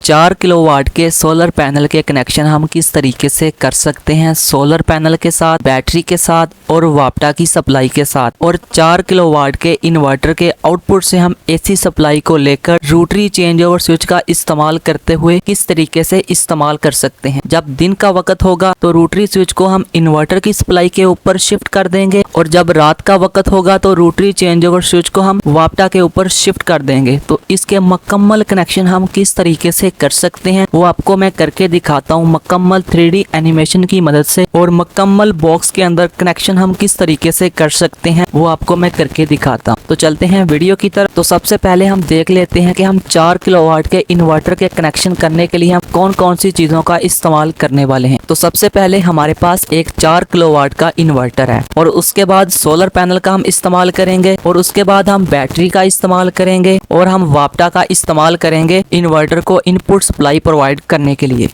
4 kilowatt के solar panel के connection हम किस तरीके से कर सकते हैं सोलर पैनल के साथ, बैटरी के साथ और वापटा की सप्लाई के साथ। और 4 किलोवाट के इन्वर्टर के आउटपुट से हम एसी सप्लाई को लेकर रोटरी चेंज ओवर स्विच का इस्तेमाल करते हुए किस तरीके से इस्तेमाल कर सकते हैं। जब दिन का वक्त होगा तो रोटरी स्विच को हम इन्वर्टर की सप्लाई के ऊपर शिफ्ट कर देंगे और जब रात का वक्त होगा तो रोटरी चेंज ओवर स्विच को हम वापटा के ऊपर शिफ्ट कर देंगे। तो इसके मुकम्मल कनेक्शन हम किस तरीके से कर सकते हैं वो आपको मैं करके दिखाता हूँ मुकम्मल 3D एनिमेशन की मदद से। और मुकम्मल बॉक्स के अंदर कनेक्शन हम किस तरीके से कर सकते हैं वो आपको मैं करके दिखाता हूँ। तो चलते हैं वीडियो की तरफ। तो सबसे पहले हम देख लेते हैं कि हम 4 किलोवाट के इन्वर्टर के कनेक्शन करने के लिए हम कौन कौन सी चीजों का इस्तेमाल करने वाले हैं। तो सबसे पहले हमारे पास एक 4 किलोवाट का इन्वर्टर है और उसके बाद सोलर पैनल का हम इस्तेमाल करेंगे और उसके बाद हम बैटरी का इस्तेमाल करेंगे और हम वापटा का इस्तेमाल करेंगे इन्वर्टर को इनपुट सप्लाई प्रोवाइड करने के लिए।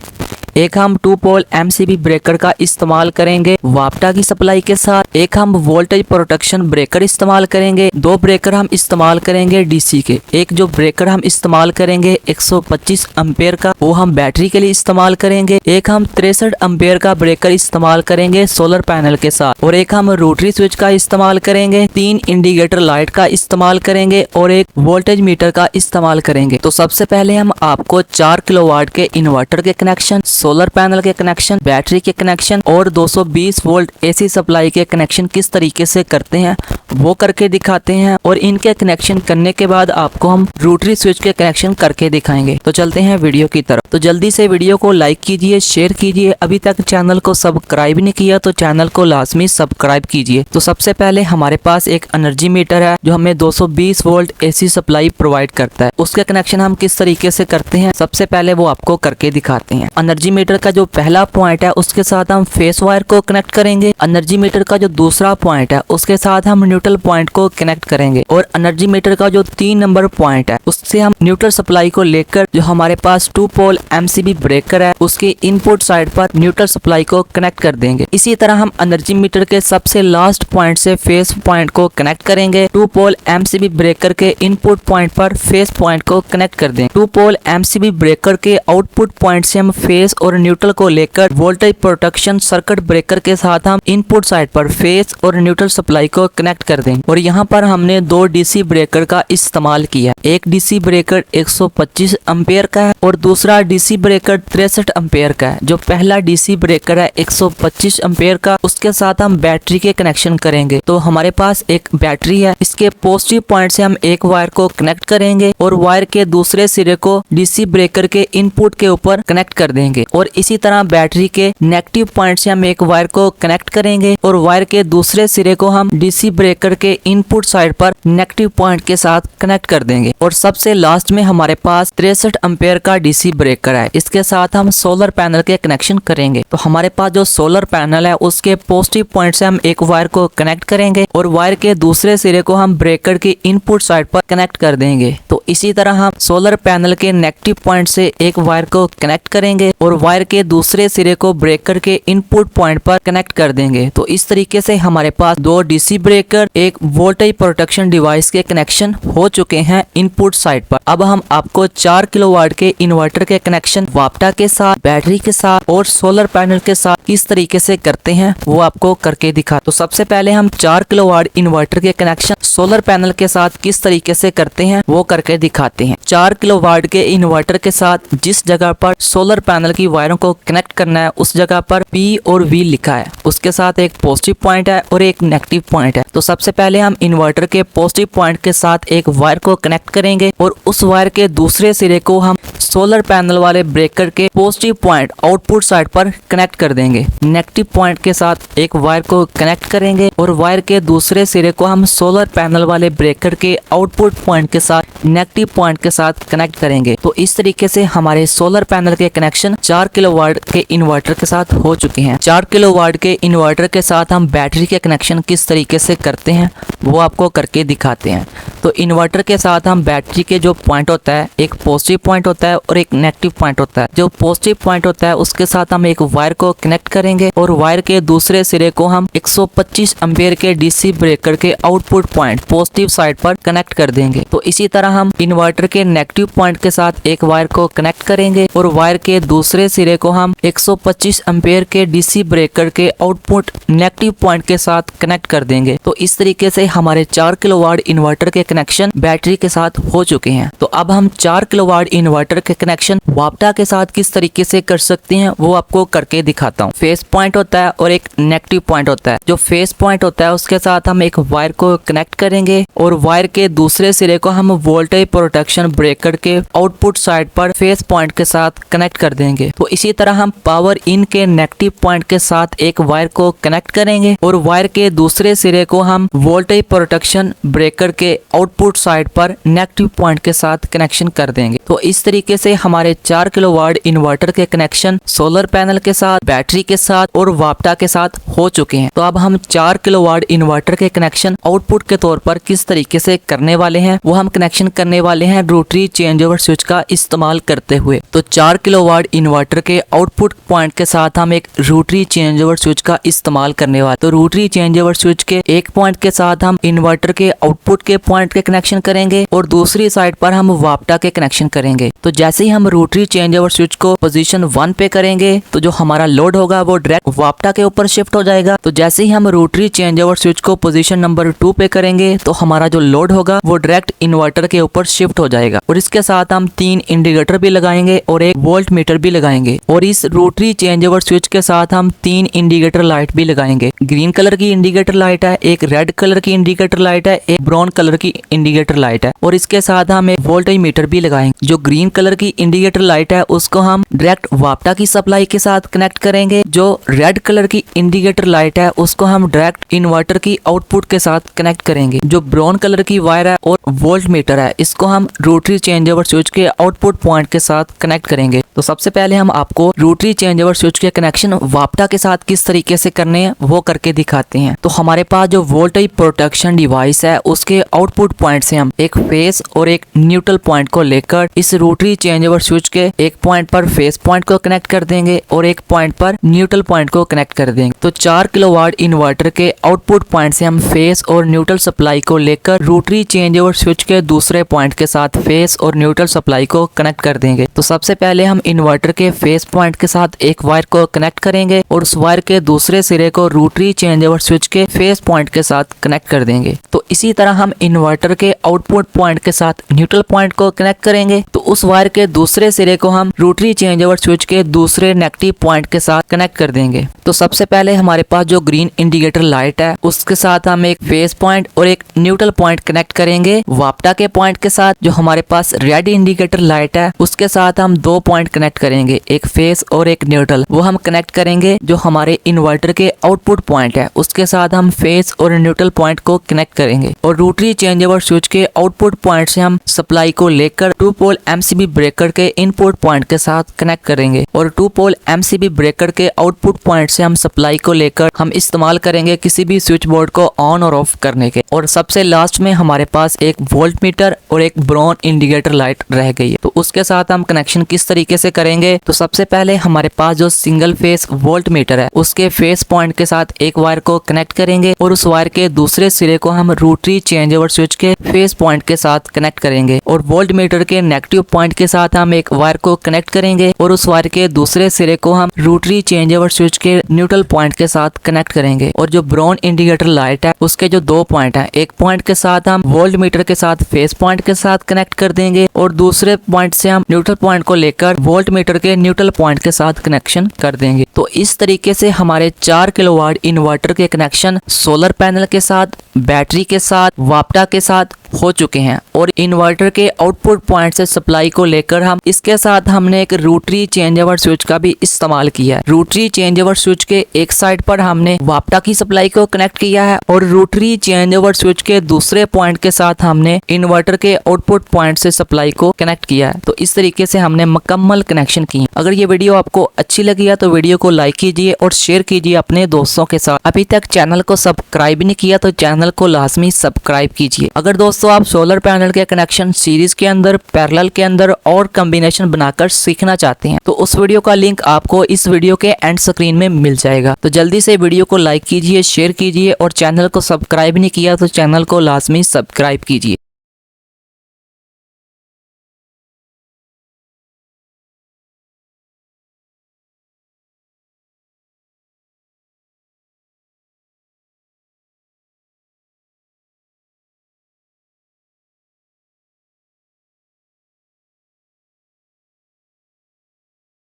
एक हम 2 पोल MCB ब्रेकर का इस्तेमाल करेंगे वापटा की सप्लाई के साथ। एक हम वोल्टेज प्रोटेक्शन ब्रेकर इस्तेमाल करेंगे। 2 ब्रेकर हम इस्तेमाल करेंगे DC के। एक जो ब्रेकर हम इस्तेमाल करेंगे 125 एम्पेयर का वो हम बैटरी के लिए इस्तेमाल करेंगे। एक हम 63 एम्पेयर का ब्रेकर इस्तेमाल करेंगे सोलर पैनल के साथ और एक हम रोटरी स्विच का इस्तेमाल करेंगे। 3 इंडिकेटर लाइट का इस्तेमाल करेंगे और एक वोल्टेज मीटर का इस्तेमाल करेंगे। तो सबसे पहले हम आपको 4 किलोवाट के इन्वर्टर के कनेक्शन, सोलर पैनल के कनेक्शन, बैटरी के कनेक्शन और 220 वोल्ट AC सप्लाई के कनेक्शन किस तरीके से करते हैं वो करके दिखाते हैं। और इनके कनेक्शन करने के बाद आपको हम रोटरी स्विच के कनेक्शन करके दिखाएंगे। तो चलते हैं वीडियो की तरफ। तो जल्दी से वीडियो को लाइक कीजिए, शेयर कीजिए। अभी तक चैनल को सब्सक्राइब नहीं किया तो चैनल को लाजमी सब्सक्राइब कीजिए। तो सबसे पहले हमारे पास एक एनर्जी मीटर है जो हमें 220 वोल्ट AC सप्लाई प्रोवाइड करता है। उसके कनेक्शन हम किस तरीके से करते हैं सबसे पहले वो आपको करके दिखाते हैं। एनर्जी मीटर का जो पहला पॉइंट है उसके साथ हम फेस वायर को कनेक्ट करेंगे। एनर्जी मीटर का जो दूसरा पॉइंट है उसके साथ हम न्यूट्रल पॉइंट को कनेक्ट करेंगे और एनर्जी मीटर का जो 3 नंबर पॉइंट है उससे हम न्यूट्रल सप्लाई को लेकर जो हमारे पास 2 पोल MCB ब्रेकर है उसके इनपुट साइड पर न्यूट्रल सप्लाई को कनेक्ट कर देंगे। इसी तरह हम एनर्जी मीटर के सबसे लास्ट पॉइंट से फेस पॉइंट को कनेक्ट करेंगे। 2 पोल MCB ब्रेकर के इनपुट पॉइंट पर फेस पॉइंट को कनेक्ट कर देंगे। 2 पोल MCB ब्रेकर के आउटपुट पॉइंट से हम फेस और न्यूट्रल को लेकर वोल्टेज प्रोटेक्शन सर्किट ब्रेकर के साथ हम इनपुट साइड पर फेस और न्यूट्रल सप्लाई को कनेक्ट कर देंगे। और यहाँ पर हमने 2 DC ब्रेकर का इस्तेमाल किया। एक DC ब्रेकर 125 एम्पेयर का है और दूसरा DC ब्रेकर 63 एम्पेयर का है। जो पहला DC ब्रेकर है 125 एम्पेयर का उसके साथ हम बैटरी के कनेक्शन करेंगे। तो हमारे पास एक बैटरी है, इसके पॉजिटिव पॉइंट से हम एक वायर को कनेक्ट करेंगे और वायर के दूसरे सिरे को DC ब्रेकर के इनपुट के ऊपर कनेक्ट कर देंगे। और इसी तरह बैटरी के नेगेटिव पॉइंट से हम एक वायर को कनेक्ट करेंगे और वायर के दूसरे सिरे को हम DC ब्रेकर के इनपुट साइड पर नेगेटिव पॉइंट के साथ कनेक्ट कर देंगे। और सबसे लास्ट में हमारे पास 63 एम्पेयर का DC ब्रेकर है, इसके साथ हम सोलर पैनल के कनेक्शन करेंगे। तो हमारे पास जो सोलर पैनल है उसके पॉजिटिव पॉइंट से हम एक वायर को कनेक्ट करेंगे और वायर के दूसरे सिरे को हम ब्रेकर के इनपुट साइड पर कनेक्ट कर देंगे। तो इसी तरह हम सोलर पैनल के नेगेटिव पॉइंट से एक वायर को कनेक्ट करेंगे और वायर के दूसरे सिरे को ब्रेकर के इनपुट पॉइंट पर कनेक्ट कर देंगे। तो इस तरीके से हमारे पास 2 DC ब्रेकर, एक वोल्टेज प्रोटेक्शन डिवाइस के कनेक्शन हो चुके हैं इनपुट साइड पर। अब हम आपको 4 किलोवाट के इन्वर्टर के कनेक्शन वापटा के साथ, बैटरी के साथ और सोलर पैनल के साथ किस तरीके से करते हैं वो आपको करके दिखा। तो सबसे पहले हम 4 किलोवाट इन्वर्टर के कनेक्शन सोलर पैनल के साथ किस तरीके से करते हैं वो करके दिखाते हैं। 4 किलोवाट के इन्वर्टर के साथ जिस जगह पर सोलर पैनल की वायरों को कनेक्ट करना है उस जगह पर P और V लिखा है, उसके साथ एक पॉजिटिव पॉइंट है और एक नेगेटिव पॉइंट है। तो सबसे पहले हम इन्वर्टर के पॉजिटिव पॉइंट के साथ एक वायर को कनेक्ट करेंगे और उस वायर के दूसरे सिरे को हम सोलर पैनल वाले ब्रेकर के पॉजिटिव पॉइंट आउटपुट साइड पर कनेक्ट कर देंगे। नेगेटिव पॉइंट के साथ एक वायर को कनेक्ट करेंगे और वायर के दूसरे सिरे को हम सोलर पैनल वाले ब्रेकर के आउटपुट पॉइंट के साथ नेगेटिव पॉइंट के साथ कनेक्ट करेंगे। तो इस तरीके से हमारे सोलर पैनल के कनेक्शन 4 किलोवाट के इन्वर्टर के साथ हो चुके हैं। 4 किलोवाट के इन्वर्टर के साथ हम बैटरी के कनेक्शन किस तरीके से करते हैं वो आपको करके दिखाते हैं। तो इन्वर्टर के साथ हम बैटरी के जो पॉइंट होता है, एक पॉजिटिव पॉइंट होता है और एक नेगेटिव पॉइंट होता है। जो पॉजिटिव पॉइंट होता है उसके साथ हम एक वायर को कनेक्ट करेंगे और वायर के दूसरे सिरे को हम 125 एम्पियर के डीसी ब्रेकर के आउटपुट पॉइंट पॉजिटिव साइड पर कनेक्ट कर देंगे। तो इसी तरह हम इन्वर्टर के नेगेटिव पॉइंट के साथ एक वायर को कनेक्ट करेंगे और वायर के दूसरे सिरे को हम 125 एम्पियर के डीसी ब्रेकर के आउटपुट नेगेटिव पॉइंट के साथ कनेक्ट कर देंगे। तो इस तरीके से हमारे 4 किलोवाट इन्वर्टर के कनेक्शन बैटरी के साथ हो चुके हैं। तो अब हम 4 किलोवाट इन्वर्टर के कनेक्शन वाप्टा के साथ किस तरीके से कर सकते हैं वो आपको करके दिखाता हूँ। फेस पॉइंट होता है और एक नेगेटिव पॉइंट होता है। जो फेस पॉइंट होता है उसके साथ हम एक वायर को कनेक्ट करेंगे और वायर के दूसरे सिरे को हम वोल्टेज प्रोटेक्शन ब्रेकर के आउटपुट साइड पर फेस पॉइंट के साथ कनेक्ट कर देंगे। तो इसी तरह हम पावर इन के नेगेटिव पॉइंट के साथ एक वायर को कनेक्ट करेंगे और वायर के दूसरे सिरे को हम वोल्टेज प्रोटेक्शन ब्रेकर के आउटपुट साइड पर नेगेटिव पॉइंट के साथ कनेक्शन कर देंगे। तो इस तरीके से हमारे 4 किलोवाट इन्वर्टर के कनेक्शन सोलर पैनल के साथ, बैटरी के साथ और वाप्टा के साथ हो चुके हैं। तो अब हम 4 किलोवाट इन्वर्टर के कनेक्शन आउटपुट के तौर पर किस तरीके से करने वाले हैं वो हम कनेक्शन करने वाले हैं रोटरी चेंज ओवर स्विच का इस्तेमाल करते हुए। तो 4 किलोवाट इन्वर्टर के आउटपुट पॉइंट के साथ हम एक रोटरी चेंज ओवर स्विच का इस्तेमाल करने वाले। तो रोटरी चेंज ओवर स्विच के एक पॉइंट के साथ हम इन्वर्टर के आउटपुट के पॉइंट के कनेक्शन करेंगे और दूसरी साइड पर हम वाप्टा के कनेक्शन करेंगे। तो जैसे ही हम रोटरी चेंज ओवर स्विच को पोजीशन 1 पे करेंगे तो जो हमारा लोड होगा वो डायरेक्ट वाप्टा के ऊपर शिफ्ट हो जाएगा। तो जैसे ही हम रोटरी चेंज ओवर स्विच को पोजीशन नंबर 2 पे करेंगे तो हमारा जो लोड होगा वो डायरेक्ट इन्वर्टर के ऊपर शिफ्ट हो जाएगा। और इसके साथ हम 3 इंडिकेटर भी लगाएंगे और एक वोल्ट मीटर भी लगाएंगे। और इस रोटरी चेंज ओवर स्विच के साथ हम 3 इंडिकेटर लाइट भी लगाएंगे। ग्रीन कलर की इंडिकेटर लाइट है, एक रेड कलर की इंडिकेटर लाइट है, एक ब्राउन कलर की इंडिकेटर लाइट है और इसके साथ हम एक वोल्टेज मीटर भी लगाएंगे। जो ग्रीन कलर की इंडिकेटर लाइट है उसको हम डायरेक्ट वाप्टा की सप्लाई के साथ कनेक्ट करेंगे। जो रेड कलर की इंडिकेटर लाइट है उसको हम डायरेक्ट इन्वर्टर की आउटपुट के साथ कनेक्ट करेंगे। जो ब्राउन कलर की वायर है और वोल्ट मीटर है इसको हम रोटरी चेंज ओवर स्विच के आउटपुट पॉइंट के साथ कनेक्ट करेंगे। तो सबसे पहले हम आपको रोटरी चेंज ओवर स्विच के कनेक्शन वाप्टा के साथ किस तरीके से करने हैं वो करके दिखाते हैं। तो हमारे पास जो वोल्टेज प्रोटेक्शन डिवाइस है उसके आउटपुट पॉइंट से हम एक फेस और एक न्यूट्रल पॉइंट को लेकर इस रोटरी चेंज ओवर स्विच के एक पॉइंट पर फेस पॉइंट को कनेक्ट कर देंगे और एक पॉइंट पर न्यूट्रल पॉइंट को कनेक्ट कर देंगे। तो 4 किलोवाट इन्वर्टर के आउटपुट पॉइंट से हम फेस और न्यूट्रल सप्लाई को लेकर रोटरी चेंज ओवर स्विच के दूसरे पॉइंट के साथ फेस और न्यूट्रल सप्लाई को कनेक्ट कर देंगे। तो सबसे पहले हम इन्वर्टर के फेस पॉइंट के साथ एक वायर को कनेक्ट करेंगे और उस वायर के दूसरे सिरे को रोटरी चेंज ओवर स्विच के फेस पॉइंट के साथ कनेक्ट कर देंगे। तो इसी तरह हम इन्वर्टर के आउटपुट पॉइंट के साथ न्यूट्रल पॉइंट को कनेक्ट करेंगे। तो उस वायर के दूसरे सिरे को हम रोटरी चेंज ओवर स्विच के दूसरे नेगेटिव पॉइंट के साथ कनेक्ट कर देंगे। तो सबसे पहले हमारे पास जो ग्रीन इंडिकेटर लाइट है उसके साथ हम एक फेस पॉइंट और एक न्यूट्रल पॉइंट कनेक्ट करेंगे। वाप्टा के पॉइंट के साथ जो हमारे पास रेड इंडिकेटर लाइट है उसके साथ हम 2 पॉइंट कनेक्ट करेंगे, एक फेस और एक न्यूट्रल। वो हम कनेक्ट करेंगे जो हमारे इन्वर्टर के आउटपुट पॉइंट है उसके साथ हम फेस और न्यूट्रल पॉइंट को कनेक्ट करेंगे। और रोटरी चेंज ओवर स्विच के आउटपुट पॉइंट से हम सप्लाई को लेकर 2 पोल एमसीबी ब्रेकर के इनपुट पॉइंट के साथ कनेक्ट करेंगे। और 2 पोल एमसीबी ब्रेकर के आउटपुट पॉइंट से हम सप्लाई को लेकर हम इस्तेमाल करेंगे किसी भी स्विच बोर्ड को ऑन और ऑफ करने के। और सबसे लास्ट में हमारे पास एक वोल्ट मीटर और एक ब्राउन इंडिकेटर लाइट रह गई है। तो उसके साथ हम कनेक्शन किस तरीके से करेंगे। तो सबसे पहले हमारे पास जो सिंगल फेस वोल्ट मीटर है उसके फेस पॉइंट के साथ एक वायर को कनेक्ट करेंगे और उस वायर के दूसरे सिरे को हम रोटरी चेंज ओवर स्विच के फेस पॉइंट के साथ कनेक्ट करेंगे। और वोल्ट मीटर के नेगेटिव पॉइंट के साथ हम एक वायर को कनेक्ट करेंगे और उस वायर के दूसरे सिरे को हम रोटरी चेंज ओवर स्विच के न्यूट्रल पॉइंट के साथ कनेक्ट करेंगे। और जो ब्राउन इंडिकेटर लाइट है उसके जो 2 पॉइंट है, एक पॉइंट के साथ हम वोल्ट मीटर के साथ फेस पॉइंट के साथ कनेक्ट कर देंगे और दूसरे पॉइंट से हम न्यूट्रल पॉइंट को लेकर वोल्ट मीटर के न्यूट्रल पॉइंट के साथ कनेक्शन कर देंगे। तो इस तरीके से हमारे 4 किलोवाट इन्वर्टर के कनेक्शन सोलर पैनल के साथ, बैटरी के साथ, वाप्टा के साथ हो चुके हैं। और इन्वर्टर के आउटपुट पॉइंट से सप्लाई को लेकर हम इसके साथ हमने एक रोटरी चेंज ओवर स्विच का भी इस्तेमाल किया है। रोटरी चेंज ओवर स्विच के एक साइड पर हमने वाप्टा की सप्लाई को कनेक्ट किया है और रोटरी चेंज ओवर स्विच के दूसरे पॉइंट के साथ हमने इन्वर्टर के आउटपुट पॉइंट से सप्लाई को कनेक्ट किया है। तो इस तरीके से हमने मुकम्मल कनेक्शन किए। अगर ये वीडियो आपको अच्छी लगी है तो वीडियो को लाइक कीजिए और शेयर कीजिए अपने दोस्तों के साथ। अभी तक चैनल को सब्सक्राइब नहीं किया तो चैनल को लाजमी सब्सक्राइब कीजिए। अगर दोस्तों दोस्तों आप सोलर पैनल के कनेक्शन सीरीज के अंदर, पैरेलल के अंदर और कॉम्बिनेशन बनाकर सीखना चाहते हैं तो उस वीडियो का लिंक आपको इस वीडियो के एंड स्क्रीन में मिल जाएगा। तो जल्दी से वीडियो को लाइक कीजिए, शेयर कीजिए और चैनल को सब्सक्राइब नहीं किया तो चैनल को लाजमी सब्सक्राइब कीजिए।